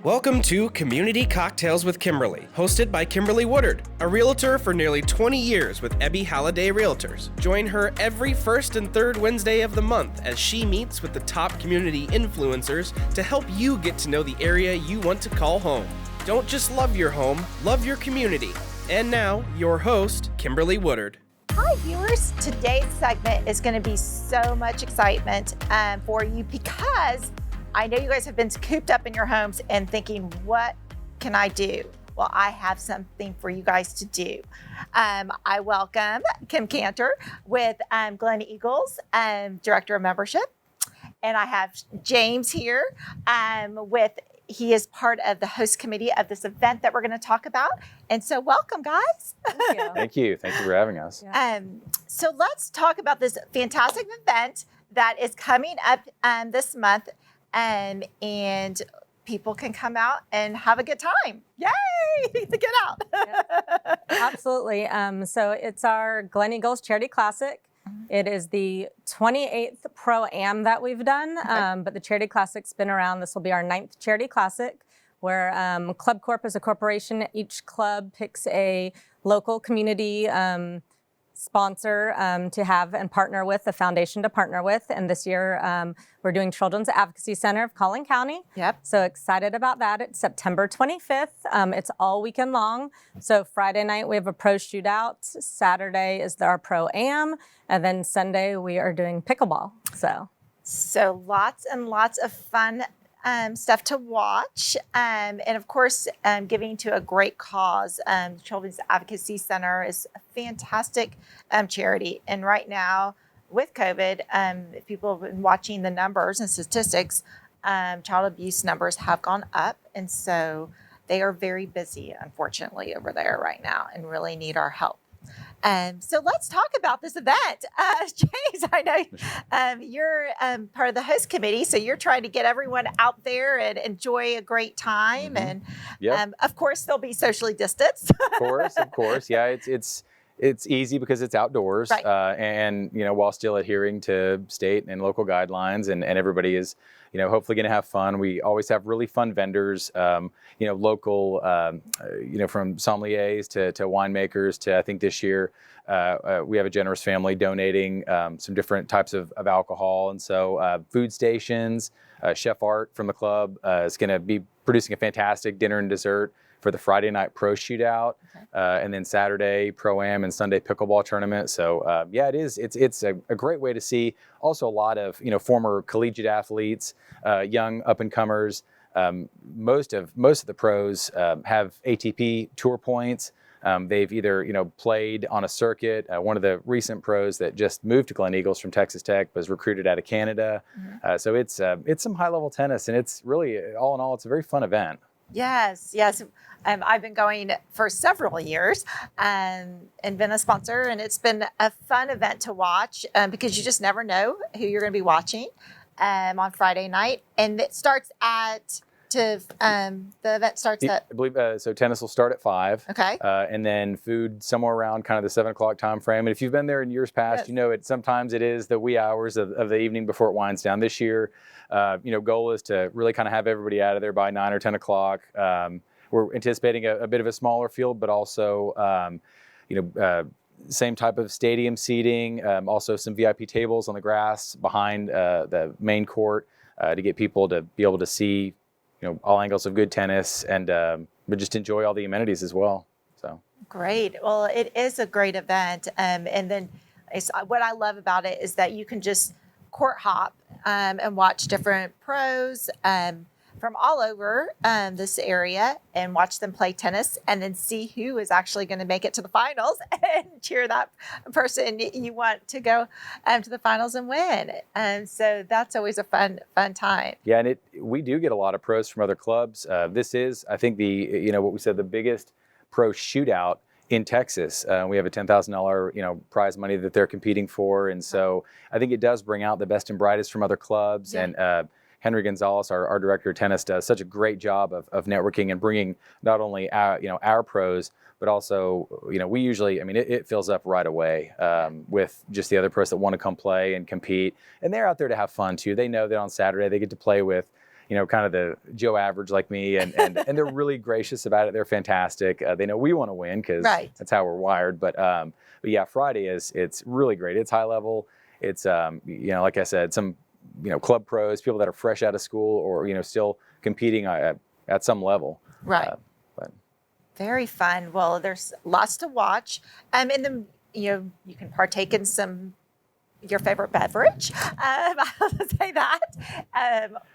Welcome to Community Cocktails with Kimberly, hosted by Kimberly Woodard, a realtor for nearly 20 years with Ebby Halliday Realtors. Join her every first and third Wednesday of the month as she meets with the top community influencers to help you get to know the area you want to call home. Don't just love your home, love your community. And now, your host, Kimberly Woodard. Hi viewers, today's segment is going to be so much excitement for you because I know you guys have been cooped up in your homes and thinking, what can I do? Well, I have something for you guys to do. I welcome Kim Cantor with Gleneagles, Director of Membership. And I have James here he is part of the host committee of this event that we're going to talk about. And so welcome, guys. Thank you. Thank you. Thank you for having us. Yeah. So let's talk about this fantastic event that is coming up this month. And people can come out and have a good time. Yay! To get out. Yes, absolutely. So it's our Gleneagles Charity Classic. Mm-hmm. It is the 28th ProAm that we've done, but the Charity Classic's been around. This will be our 9th Charity Classic, where Club Corp is a corporation. Each club picks a local community sponsor to have and partner with, the foundation to partner with. And this year, we're doing Children's Advocacy Center of Collin County. Yep. So excited about that. It's September 25th. It's all weekend long. So Friday night, we have a pro shootout. Saturday is our pro-am. And then Sunday, we are doing pickleball. So lots and lots of fun stuff to watch, and of course, giving to a great cause. Children's Advocacy Center is a fantastic charity, and right now with COVID, if people have been watching the numbers and statistics, child abuse numbers have gone up, and so they are very busy, unfortunately, over there right now, and really need our help. So let's talk about this event. James, I know you're part of the host committee, so you're trying to get everyone out there and enjoy a great time. Mm-hmm. And yep. Of course, they'll be socially distanced. Of course. Yeah, it's easy because it's outdoors, right. And while still adhering to state and local guidelines, and everybody is hopefully going to have fun. We always have really fun vendors, local, from sommeliers to winemakers to, I think this year we have a generous family donating some different types of alcohol. And so food stations, Chef Art from the club is going to be producing a fantastic dinner and dessert for the Friday night pro shootout, and then Saturday pro-am and Sunday pickleball tournament. So it's a great way to see also a lot of former collegiate athletes, young up and comers. Most of the pros have ATP tour points. They've either played on a circuit. One of the recent pros that just moved to Gleneagles from Texas Tech was recruited out of Canada. Mm-hmm. So it's some high level tennis, and it's really all in all it's a very fun event. Yes. I've been going for several years and been a sponsor, and it's been a fun event to watch because you just never know who you're going to be watching on Friday night. And it starts the event starts at? I believe, so tennis will start at 5. Okay. And then food somewhere around kind of the 7 o'clock time frame. And if you've been there in years past, yes. Sometimes it is the wee hours of the evening before it winds down. This year, goal is to really kind of have everybody out of there by 9 or 10 o'clock. We're anticipating a bit of a smaller field, but also, same type of stadium seating, also some VIP tables on the grass behind the main court to get people to be able to see, all angles of good tennis and but just enjoy all the amenities as well. So great. Well, it is a great event, and then what I love about it is that you can just court hop and watch different pros from all over this area and watch them play tennis, and then see who is actually going to make it to the finals and cheer that person you want to go to the finals and win. And so that's always a fun time. Yeah, and we do get a lot of pros from other clubs. This is, I think, what we said, the biggest pro shootout in Texas. We have a $10,000 prize money that they're competing for, and so I think it does bring out the best and brightest from other clubs. Yeah. And Henry Gonzalez, our director of tennis, does such a great job of networking and bringing not only our pros, but also, we usually, it fills up right away with just the other pros that want to come play and compete. And they're out there to have fun too. They know that on Saturday they get to play with, kind of the Joe average like me, and they're really gracious about it. They're fantastic. They know we want to win because that's how we're wired. But yeah, Friday it's really great. It's high level. It's like I said, some club pros, people that are fresh out of school or still competing at some level. Right. But very fun. Well, there's lots to watch. And then you can partake in your favorite beverage. I'll say that,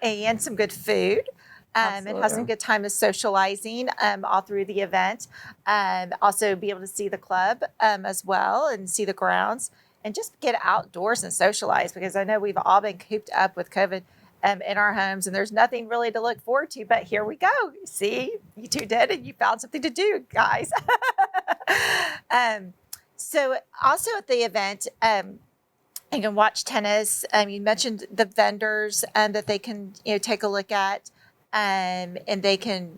and some good food. And have some good time of socializing all through the event. Also be able to see the club as well and see the grounds and just get outdoors and socialize, because I know we've all been cooped up with COVID in our homes and there's nothing really to look forward to, but here we go. See, you two did and you found something to do, guys. So also at the event, you can watch tennis. You mentioned the vendors that they can take a look at, and they can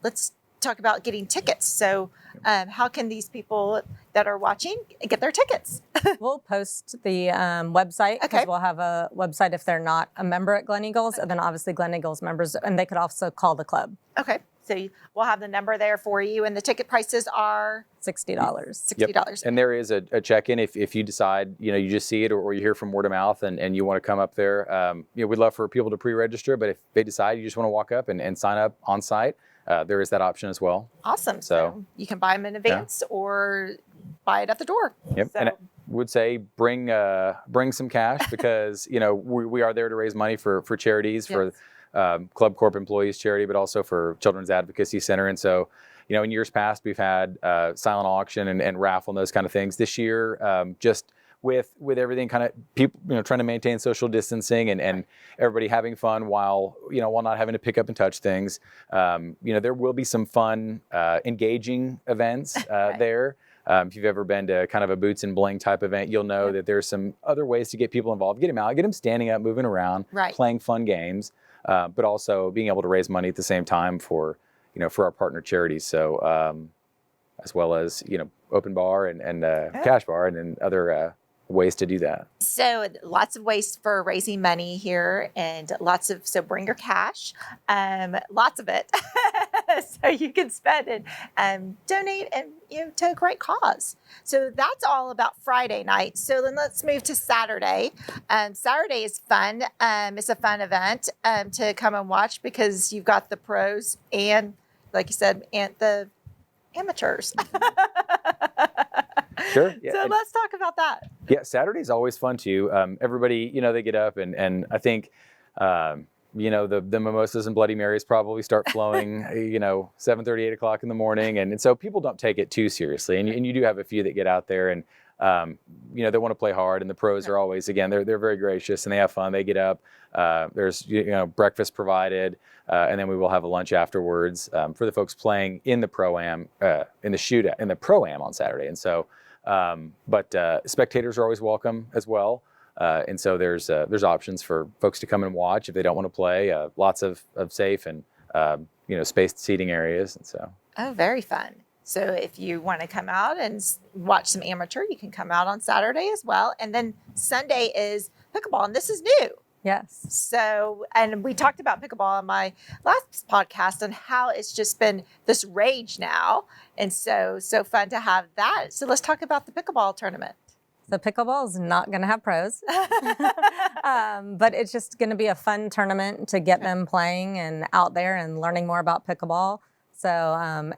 let's talk about getting tickets. So how can these people that are watching get their tickets? We'll post the website, because we'll have a website if they're not a member at Gleneagles, and then obviously Gleneagles members, and they could also call the club. Okay. So we'll have the number there for you, and the ticket prices are $60. $60. Yep. And there is a check-in if you decide, you just see it or you hear from word of mouth and you want to come up there. We'd love for people to pre-register, but if they decide you just want to walk up and sign up on site, there is that option as well. Awesome. So you can buy them in advance or buy it at the door. Yep. So. And I would say bring some cash because, we are there to raise money for charities, for Club Corp employees charity, but also for Children's Advocacy Center. And so, in years past, we've had silent auction and raffle and those kind of things. This year, just with everything kind of people, trying to maintain social distancing and everybody having fun while not having to pick up and touch things. There will be some fun, engaging events there. If you've ever been to kind of a boots and bling type event, you'll know that there's some other ways to get people involved, get them out, get them standing up, moving around, playing fun games. But also being able to raise money at the same time for our partner charities. So as well as open bar and cash bar and other ways to do that. So lots of ways for raising money here, and so bring your cash, lots of it, so you can spend and donate and to a great cause. So that's all about Friday night. So then let's move to Saturday. Saturday is fun. It's a fun event to come and watch, because you've got the pros and, like you said, and the amateurs. Sure. Yeah. So let's talk about that. Yeah, Saturday's always fun too. Everybody, they get up and I think, the mimosas and Bloody Marys probably start flowing, 7:30, 8 o'clock in the morning. And so people don't take it too seriously. And you do have a few that get out there and, they want to play hard. And the pros are always, again, they're very gracious and they have fun. They get up. There's, breakfast provided. And then we will have a lunch afterwards for the folks playing in the ProAm, in the Shootout, in the ProAm on Saturday. And so, but spectators are always welcome as well. And so there's options for folks to come and watch if they don't want to play. Lots of safe and spaced seating areas. And so. Oh, very fun. So if you want to come out and watch some amateur, you can come out on Saturday as well. And then Sunday is pickleball, and this is new. Yes. So, and we talked about pickleball on my last podcast and how it's just been this rage now. And so fun to have that. So let's talk about the pickleball tournament. So pickleball is not going to have pros, but it's just going to be a fun tournament to get them playing and out there and learning more about pickleball. So,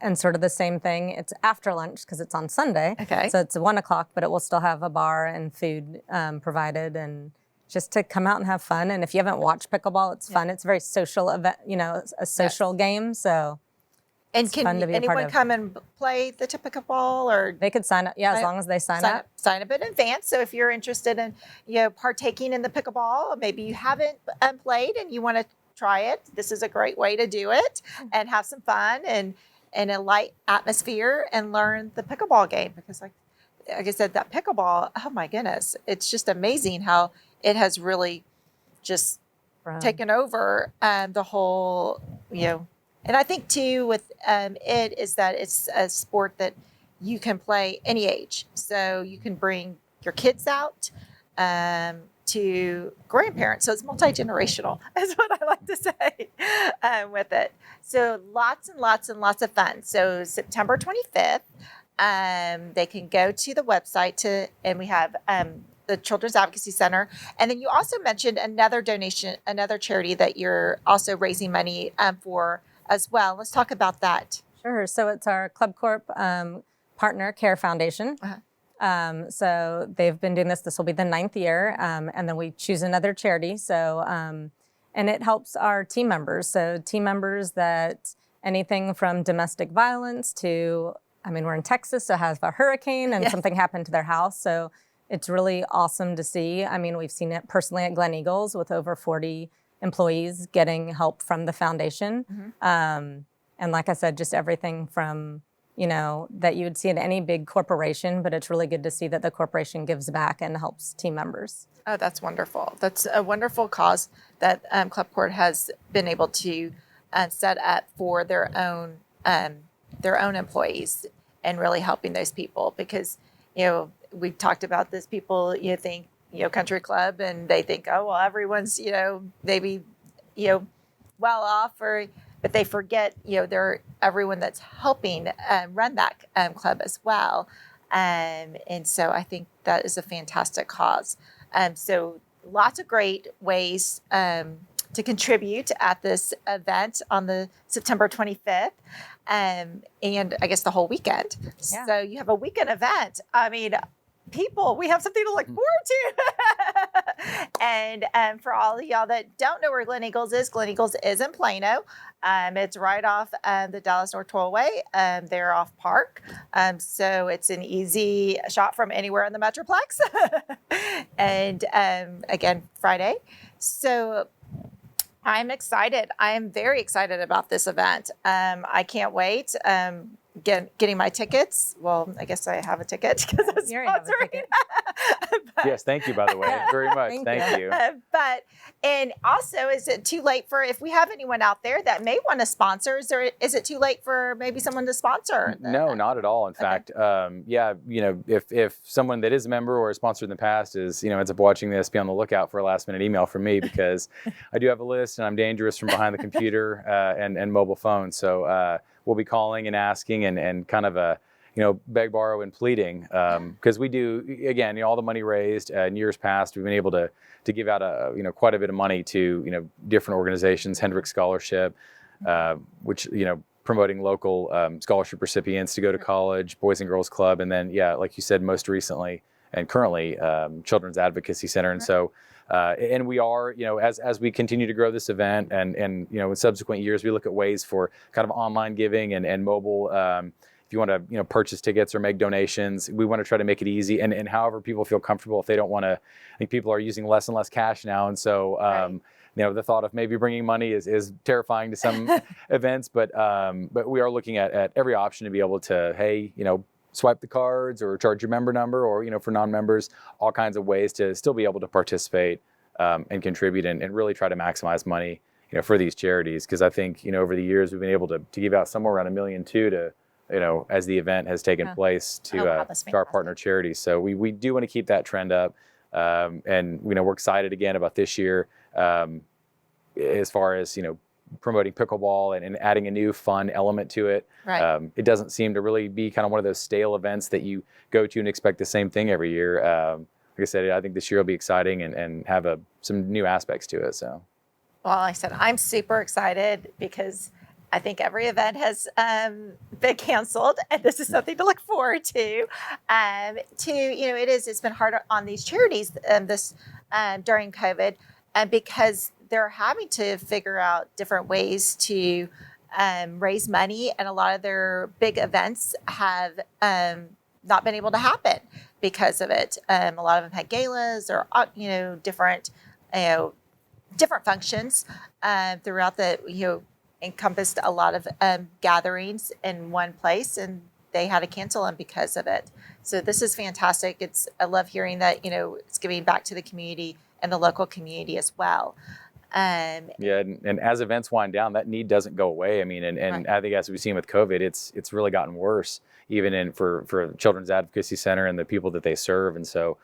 and sort of the same thing, it's after lunch because it's on Sunday. Okay. So it's 1 o'clock, but it will still have a bar and food provided, and just to come out and have fun. And if you haven't watched pickleball, it's fun. It's a very social event, a social game. So and can anyone come and play the pickleball, or they could sign up? Yeah, as long as they sign up. Sign up in advance. So if you're interested in partaking in the pickleball, maybe you haven't played and you want to try it, this is a great way to do it and have some fun and in a light atmosphere and learn the pickleball game, because like I said, that pickleball, oh my goodness, it's just amazing how it has really just taken over the whole, and I think too with it is that it's a sport that you can play any age. So you can bring your kids out, to grandparents. So it's multi-generational is what I like to say with it. So lots and lots and lots of fun. So September 25th, they can go to the website and we have the Children's Advocacy Center. And then you also mentioned another donation, another charity that you're also raising money for as well. Let's talk about that. Sure. So it's our Club Corp Partner Care Foundation. So they've been doing this. This will be the 9th year. And then we choose another charity. So, and it helps our team members. So team members that anything from domestic violence to, I mean, we're in Texas, so has a hurricane and something happened to their house. So it's really awesome to see. I mean, we've seen it personally at Gleneagles with over 40 employees getting help from the foundation. And like I said, just everything from, you know, that you would see in any big corporation, but it's really good to see that the corporation gives back and helps team members. Oh, that's wonderful. That's a wonderful cause that Club Corp has been able to set up for their own employees and really helping those people because, you know, we've talked about this. People, you think, you know, country club, and they think, oh, well, everyone's, you know, maybe, you know, well off, but they forget, you know, they're everyone that's helping run that club as well. And so I think that is a fantastic cause. So lots of great ways to contribute at this event on the September 25th. And I guess the whole weekend. Yeah. So you have a weekend event. I mean, people, we have something to look forward to. And for all of y'all that don't know where Gleneagles is in Plano. It's right off the Dallas North Tollway. They're off Park. So it's an easy shot from anywhere in the Metroplex. And again, Friday. So I'm excited. I'm very excited about this event. I can't wait. Getting my tickets. Well, I guess I have a ticket because I'm sponsoring. Yes, thank you, by the way, very much. Thank you. And also, is it too late for, if we have anyone out there that may want to sponsor, is it too late for maybe someone to sponsor? No, not at all. In fact, yeah, you know, if someone that is a member or a sponsor in the past is, you know, ends up watching this, be on the lookout for a last minute email from me because I do have a list and I'm dangerous from behind the computer and mobile phone. So we'll be calling and asking and kind of a, you know, beg, borrow, and pleading because we do, again, you know, all the money raised in years past, we've been able to give out you know, quite a bit of money to, you know, different organizations, Hendrick Scholarship, which, you know, promoting local scholarship recipients to go to college, Boys and Girls Club, and then, yeah, like you said, most recently and currently Children's Advocacy Center. And so, and we are, you know, as we continue to grow this event and you know, in subsequent years, we look at ways for kind of online giving and mobile, if you want to, you know, purchase tickets or make donations, we want to try to make it easy and however people feel comfortable. If they don't want to, I think people are using less and less cash now. And so, you know, the thought of maybe bringing money is terrifying to some events, but we are looking at every option to be able to, hey, you know, swipe the cards or charge your member number or, you know, for non-members, all kinds of ways to still be able to participate and contribute and really try to maximize money, you know, for these charities. Because I think, you know, over the years, we've been able to give out somewhere around $1.2 million to, you know, as the event has taken place to our partner charities. So we do want to keep that trend up. And, you know, we're excited again about this year as far as, you know, promoting pickleball and adding a new fun element to it. Right. It doesn't seem to really be kind of one of those stale events that you go to and expect the same thing every year. Like I said, I think this year will be exciting and have some new aspects to it. So, well, like I said, I'm super excited because I think every event has been canceled, and this is something to look forward to. You know, it's been hard on these charities during COVID, because they're having to figure out different ways to raise money, and a lot of their big events have not been able to happen because of it. A lot of them had galas or different functions throughout the encompassed a lot of gatherings in one place, and they had to cancel them because of it. So this is fantastic. I love hearing that it's giving back to the community and the local community as well. Yeah, and as events wind down, that need doesn't go away. I mean, and right. I think as we've seen with COVID, it's really gotten worse, even for Children's Advocacy Center and the people that they serve. And so,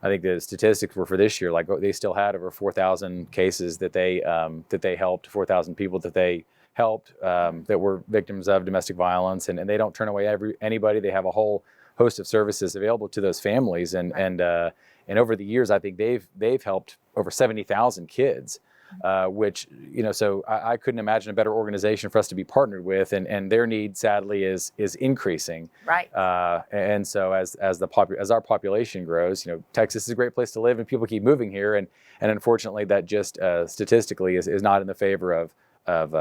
I think the statistics were for this year, like they still had over 4,000 cases that they helped, 4,000 people that they helped that were victims of domestic violence, and they don't turn away anybody. They have a whole host of services available to those families, and over the years, I think they've helped over 70,000 kids. Which, so I couldn't imagine a better organization for us to be partnered with, and their need sadly is increasing. Right. And so as our population grows, Texas is a great place to live, and people keep moving here, and unfortunately that just statistically is not in the favor of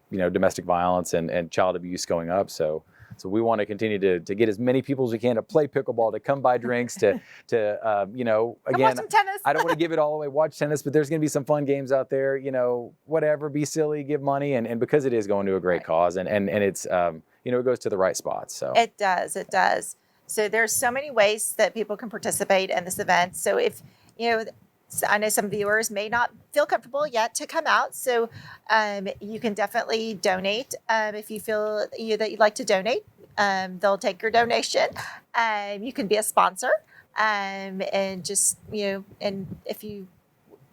domestic violence and child abuse going up. So we want to continue to get as many people as we can to play pickleball, to come buy drinks, to again, watch some tennis. I don't want to give it all away, watch tennis, but there's going to be some fun games out there, whatever, be silly, give money. And because it is going to a great cause, and it's, it goes to the right spots. So It does. So there's so many ways that people can participate in this event. So if, I know some viewers may not feel comfortable yet to come out, so you can definitely donate if you feel that you'd like to donate. They'll take your donation. You can be a sponsor, and just and if you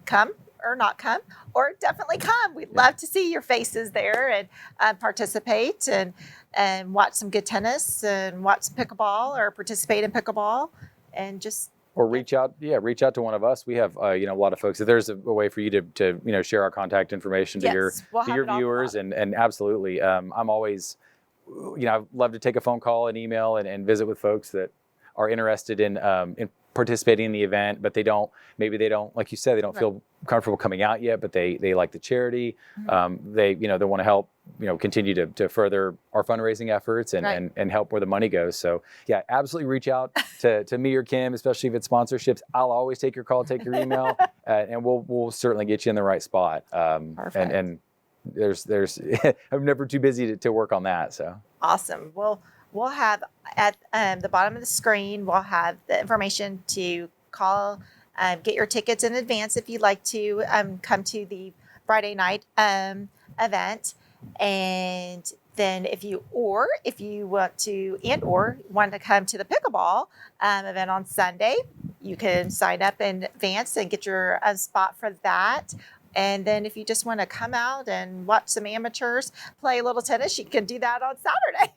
come or not come, or definitely come, we'd love to see your faces there and participate and watch some good tennis and watch some pickleball or participate in pickleball and just. Or reach out to one of us. We have a lot of folks. If there's a way for you to share our contact information to your viewers, and absolutely, I'm always, I'd love to take a phone call and email and visit with folks that are interested in participating in the event, but they don't, like you said, they don't feel comfortable coming out yet, but they like the charity. Mm-hmm. They want to help, continue to further our fundraising efforts and help where the money goes. So yeah, absolutely reach out to me or Kim, especially if it's sponsorships. I'll always take your call, take your email, and we'll certainly get you in the right spot. Perfect. And there's I'm never too busy to work on that. So awesome. Well, we'll have at the bottom of the screen, we'll have the information to call, get your tickets in advance if you'd like to come to the Friday night event. And then if you want to come to the pickleball event on Sunday, you can sign up in advance and get your spot for that. And then if you just want to come out and watch some amateurs play a little tennis, you can do that on Saturday.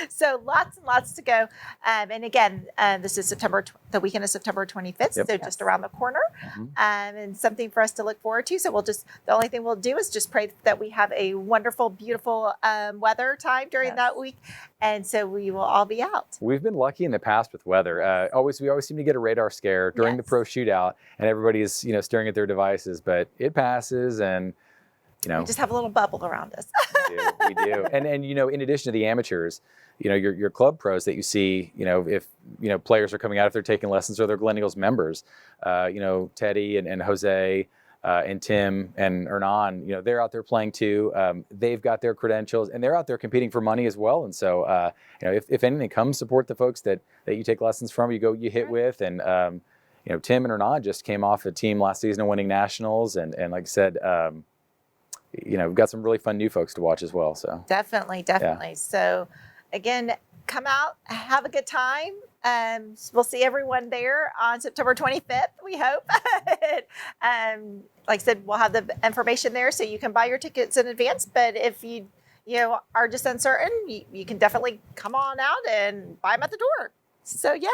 So lots and lots to go. And again, this is the weekend of September 25th, so just around the corner. Mm-hmm. And something for us to look forward to. So the only thing we'll do is just pray that we have a wonderful, beautiful weather time during that week. And so we will all be out. We've been lucky in the past with weather. We always seem to get a radar scare during the pro shootout, and everybody is staring at their devices, but it passes, and we just have a little bubble around us. We do. And in addition to the amateurs, your club pros that you see, if players are coming out, if they're taking lessons, or they're Gleneagles members, Teddy and Jose and Tim and Hernan, they're out there playing too. They've got their credentials, and they're out there competing for money as well. And so, if anything, come support the folks that you take lessons from, you hit with. And Tim and Hernan just came off a team last season of winning nationals, and like I said, we've got some really fun new folks to watch as well. So definitely. Yeah. So again, come out, have a good time. We'll see everyone there on September 25th, we hope. Like I said, we'll have the information there so you can buy your tickets in advance. But if you are just uncertain, you can definitely come on out and buy them at the door. So yay.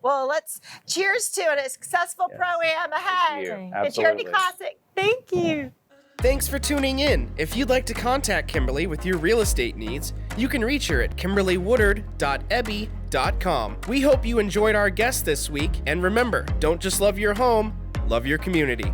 Well, let's cheers to a successful Pro-Am ahead. The Charity Classic. Thank you. Thanks for tuning in. If you'd like to contact Kimberly with your real estate needs, you can reach her at kimberlywoodard.ebby.com. We hope you enjoyed our guest this week, and remember, don't just love your home, love your community.